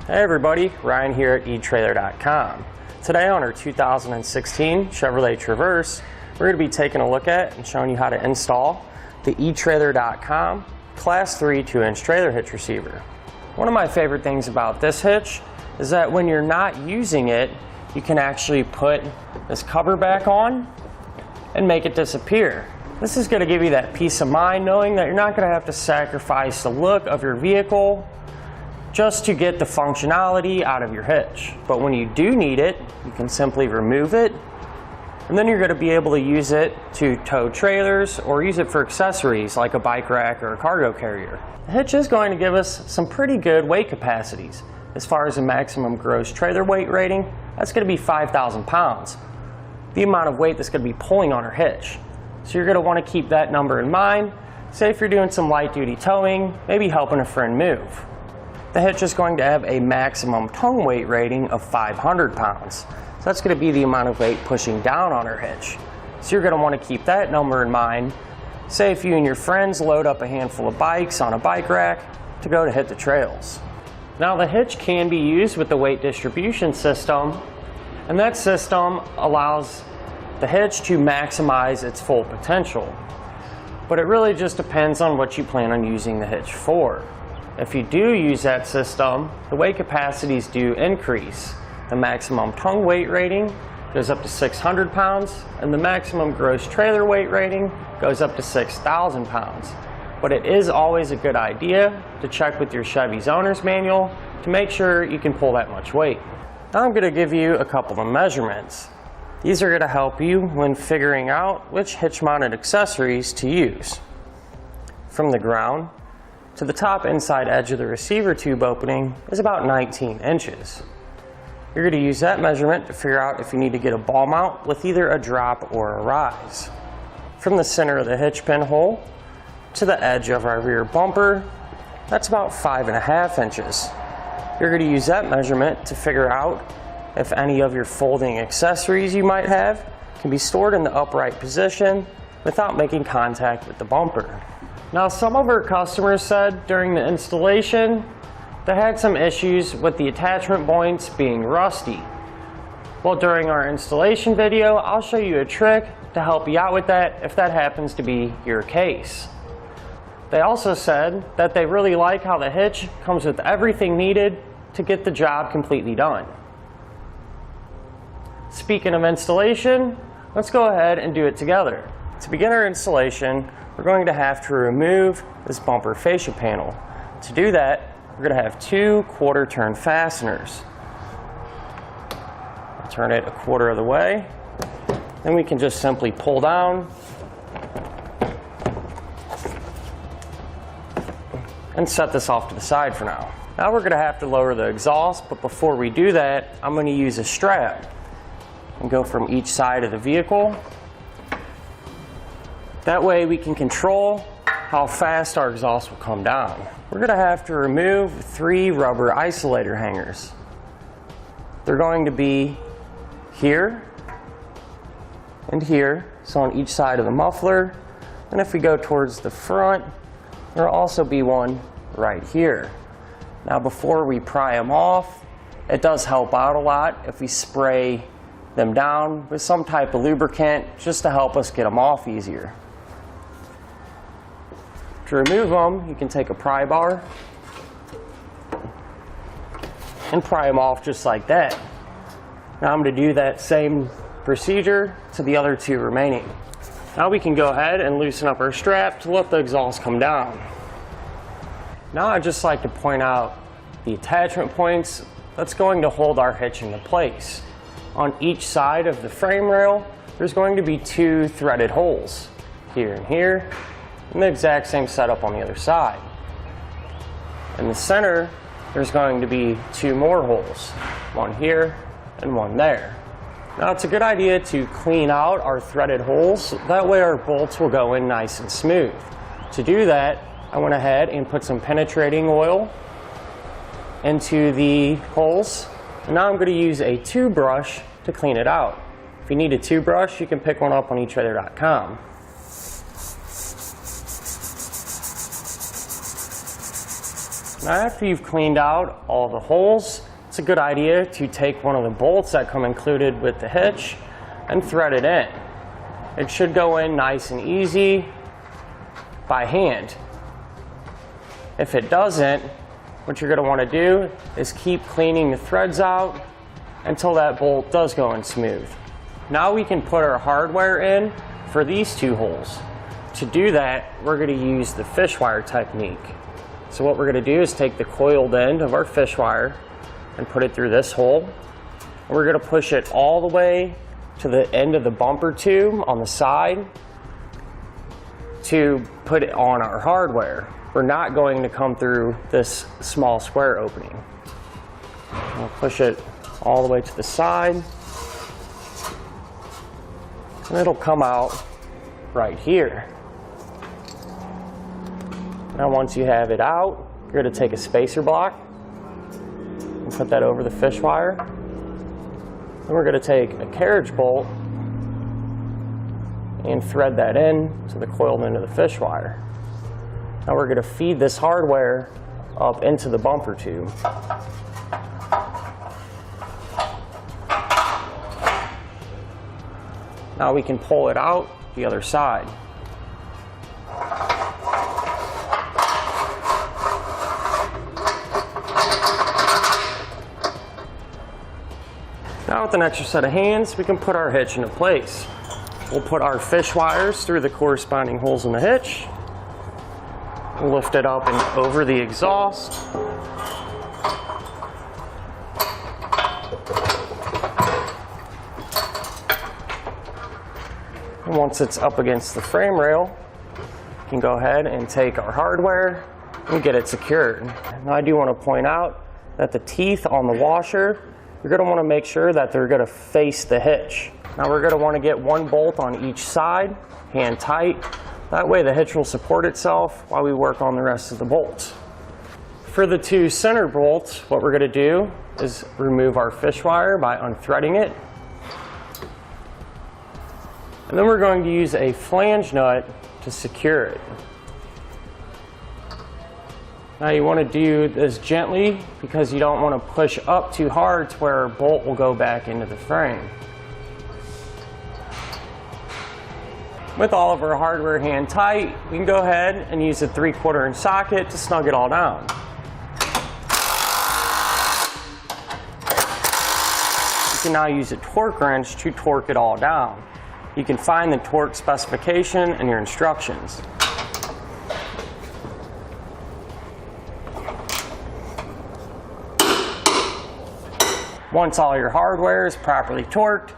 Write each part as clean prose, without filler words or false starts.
Hey everybody, Ryan here at etrailer.com. Today on our 2016 Chevrolet Traverse, we're going to be taking a look at and showing you how to install the etrailer.com Class 3 2-inch trailer hitch receiver. One of my favorite things about this hitch is that when you're not using it, you can actually put this cover back on and make it disappear. This is going to give you that peace of mind knowing that you're not going to have to sacrifice the look of your vehicle just to get the functionality out of your hitch. But when you do need it, you can simply remove it, and then you're going to be able to use it to tow trailers or use it for accessories like a bike rack or a cargo carrier. The hitch is going to give us some pretty good weight capacities. As far as the maximum gross trailer weight rating, that's going to be 5,000 pounds. The amount of weight that's going to be pulling on our hitch. So you're going to want to keep that number in mind. Say if you're doing some light duty towing, maybe helping a friend move. The hitch is going to have a maximum tongue weight rating of 500 pounds. So that's going to be the amount of weight pushing down on our hitch. So you're going to want to keep that number in mind. Say if you and your friends load up a handful of bikes on a bike rack to go to hit the trails. Now the hitch can be used with the weight distribution system, and that system allows the hitch to maximize its full potential. But it really just depends on what you plan on using the hitch for. If you do use that system, the weight capacities do increase. The maximum tongue weight rating goes up to 600 pounds, and the maximum gross trailer weight rating goes up to 6,000 pounds. But it is always a good idea to check with your Chevy's owner's manual to make sure you can pull that much weight. Now I'm going to give you a couple of measurements. These are going to help you when figuring out which hitch-mounted accessories to use. From the ground to the top inside edge of the receiver tube opening is about 19 inches. You're going to use that measurement to figure out if you need to get a ball mount with either a drop or a rise. From the center of the hitch pin hole to the edge of our rear bumper, that's about 5.5 inches. You're going to use that measurement to figure out if any of your folding accessories you might have can be stored in the upright position without making contact with the bumper. Now, some of our customers said during the installation they had some issues with the attachment points being rusty. Well, during our installation video, I'll show you a trick to help you out with that if that happens to be your case. They also said that they really like how the hitch comes with everything needed to get the job completely done. Speaking of installation, let's go ahead and do it together. To begin our installation, we're going to have to remove this bumper fascia panel. To do that, we're going to have 2 quarter-turn fasteners. I'll turn it a quarter of the way. Then we can just simply pull down and set this off to the side for now. Now we're going to have to lower the exhaust, but before we do that, I'm going to use a strap and go from each side of the vehicle. That way we can control how fast our exhaust will come down. We're going to have to remove 3 rubber isolator hangers. They're going to be here and here, so on each side of the muffler. And if we go towards the front, there'll also be one right here. Now before we pry them off, it does help out a lot if we spray them down with some type of lubricant just to help us get them off easier. To remove them, you can take a pry bar and pry them off just like that. Now I'm going to do that same procedure to the other 2 remaining. Now we can go ahead and loosen up our strap to let the exhaust come down. Now I'd just like to point out the attachment points that's going to hold our hitch into place. On each side of the frame rail, there's going to be 2 threaded holes, here and here, and the exact same setup on the other side. In the center, there's going to be 2 more holes, one here and one there. Now it's a good idea to clean out our threaded holes, that way our bolts will go in nice and smooth. To do that, I went ahead and put some penetrating oil into the holes, and now I'm going to use a toothbrush to clean it out. If you need a toothbrush, you can pick one up on etrailer.com. Now after you've cleaned out all the holes, it's a good idea to take one of the bolts that come included with the hitch and thread it in. It should go in nice and easy by hand. If it doesn't, what you're going to want to do is keep cleaning the threads out until that bolt does go in smooth. Now we can put our hardware in for these two holes. To do that, we're going to use the fish wire technique. So what we're going to do is take the coiled end of our fish wire and put it through this hole. And we're going to push it all the way to the end of the bumper tube on the side to put it on our hardware. We're not going to come through this small square opening. We'll push it all the way to the side, and it'll come out right here. Now once you have it out, you're going to take a spacer block and put that over the fish wire. Then we're going to take a carriage bolt and thread that in to the coiled end of the fish wire. Now we're going to feed this hardware up into the bumper tube. Now we can pull it out the other side. Now with an extra set of hands, we can put our hitch into place. We'll put our fish wires through the corresponding holes in the hitch. Lift it up and over the exhaust. And once it's up against the frame rail, you can go ahead and take our hardware and get it secured. Now I do want to point out that the teeth on the washer, you're going to want to make sure that they're going to face the hitch. Now we're going to want to get one bolt on each side, hand tight. That way the hitch will support itself while we work on the rest of the bolts. For the two center bolts, what we're going to do is remove our fish wire by unthreading it. And then we're going to use a flange nut to secure it. Now you want to do this gently because you don't want to push up too hard to where a bolt will go back into the frame. With all of our hardware hand tight, we can go ahead and use a 3/4 inch socket to snug it all down. You can now use a torque wrench to torque it all down. You can find the torque specification in your instructions. Once all your hardware is properly torqued,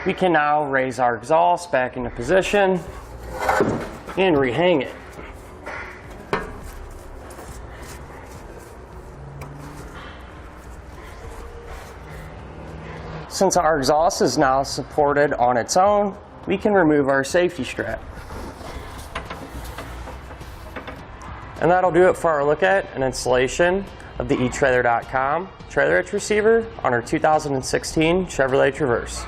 we can now raise our exhaust back into position and rehang it. Since our exhaust is now supported on its own, we can remove our safety strap. And that'll do it for our look at an installation of the etrailer.Com trailer hitch receiver on our 2016 Chevrolet Traverse.